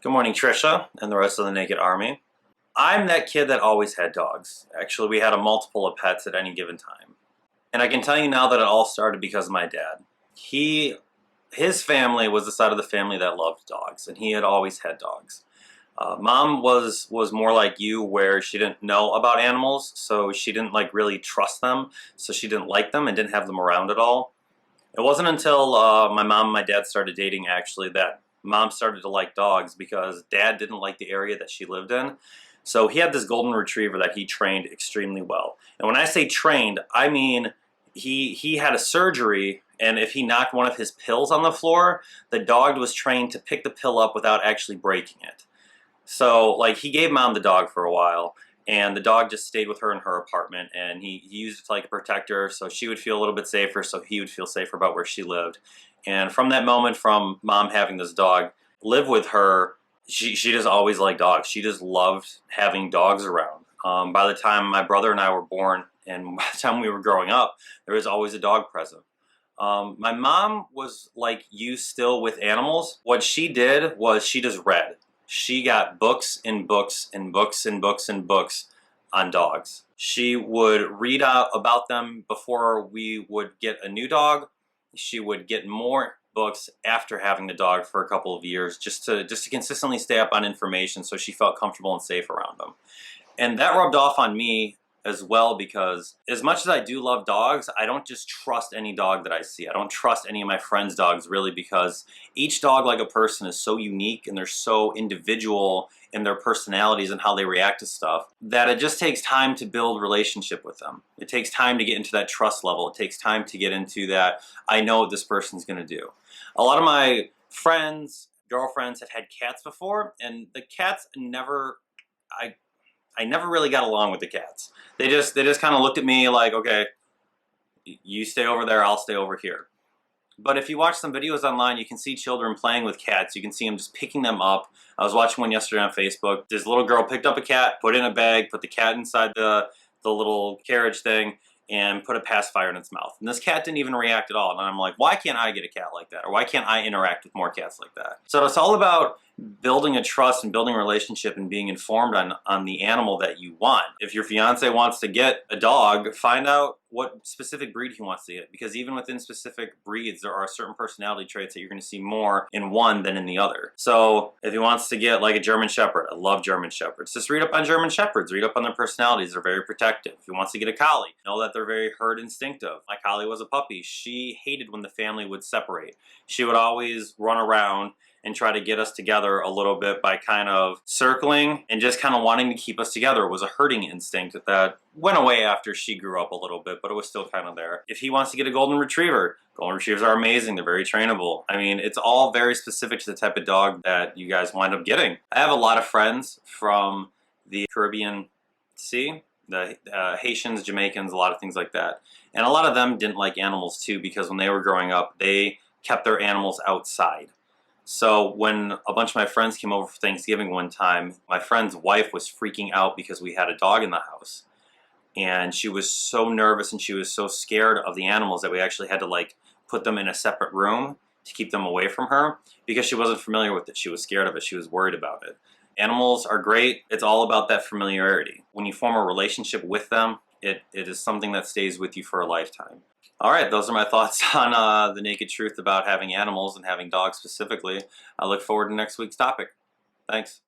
Good morning, Trisha, and the rest of the Naked Army. I'm that kid that always had dogs. Actually, we had a multiple of pets at any given time. And I can tell you now that it all started because of my dad. His family was the side of the family that loved dogs, and he had always had dogs. Mom was more like you, where she didn't know about animals, so she didn't like really trust them, so she didn't like them and didn't have them around at all. It wasn't until my mom and my dad started dating, actually, that mom started to like dogs because dad didn't like the area that she lived in. So he had this golden retriever that he trained extremely well. And when I say trained, I mean he had a surgery, and if he knocked one of his pills on the floor, the dog was trained to pick the pill up without actually breaking it. So, like, he gave mom the dog for a while, and the dog just stayed with her in her apartment, and he used it to, like, protect her so she would feel a little bit safer, so he would feel safer about where she lived. And from that moment, from mom having this dog live with her, she just always liked dogs. She just loved having dogs around. By the time my brother and I were born, and by the time we were growing up, there was always a dog present. My mom was like you still with animals. What she did was she just read. She got books and books and books and books and books on dogs. She would read out about them before we would get a new dog. She would get more books after having the dog for a couple of years, just to consistently stay up on information so she felt comfortable and safe around them. And that rubbed off on me as well, because as much as I do love dogs, I don't just trust any dog that I see. I don't trust any of my friends' dogs, really, because each dog, like a person, is so unique and they're so individual in their personalities and how they react to stuff, that it just takes time to build relationship with them. It takes time to get into that trust level. It takes time to get into that I know what this person's going to do. A lot of my friends, girlfriends, have had cats before, and the cats never I I never really got along with the cats. They just kind of looked at me like, okay, you stay over there, I'll stay over here. But if you watch some videos online, you can see children playing with cats. You can see them just picking them up. I was watching one yesterday on Facebook. This little girl picked up a cat, put it in a bag, put the cat inside the little carriage thing, and put a pacifier in its mouth. And this cat didn't even react at all. And I'm like, why can't I get a cat like that? Or why can't I interact with more cats like that? So it's all about building a trust and building a relationship and being informed on the animal that you want. If your fiance wants to get a dog, find out what specific breed he wants to get, because even within specific breeds, there are certain personality traits that you're going to see more in one than in the other. So if he wants to get like a German Shepherd, I love German Shepherds. Just read up on German Shepherds, read up on their personalities. They're very protective. If he wants to get a Collie, know that they're very herd instinctive. My Collie was a puppy. She hated when the family would separate. She would always run around and try to get us together a little bit by kind of circling and just kind of wanting to keep us together. It was a herding instinct that went away after she grew up a little bit, but it was still kind of there. If he wants to get a golden retriever, golden retrievers are amazing. They're very trainable. I mean, it's all very specific to the type of dog that you guys wind up getting. I have a lot of friends from the Caribbean Sea, the Haitians, Jamaicans, a lot of things like that. And a lot of them didn't like animals too, because when they were growing up, they kept their animals outside. So when a bunch of my friends came over for Thanksgiving one time, my friend's wife was freaking out because we had a dog in the house. And she was so nervous and she was so scared of the animals that we actually had to like put them in a separate room to keep them away from her, because she wasn't familiar with it. She was scared of it. She was worried about it. Animals are great. It's all about that familiarity. When you form a relationship with them, it is something that stays with you for a lifetime. All right, those are my thoughts on the naked truth about having animals and having dogs specifically. I look forward to next week's topic. Thanks.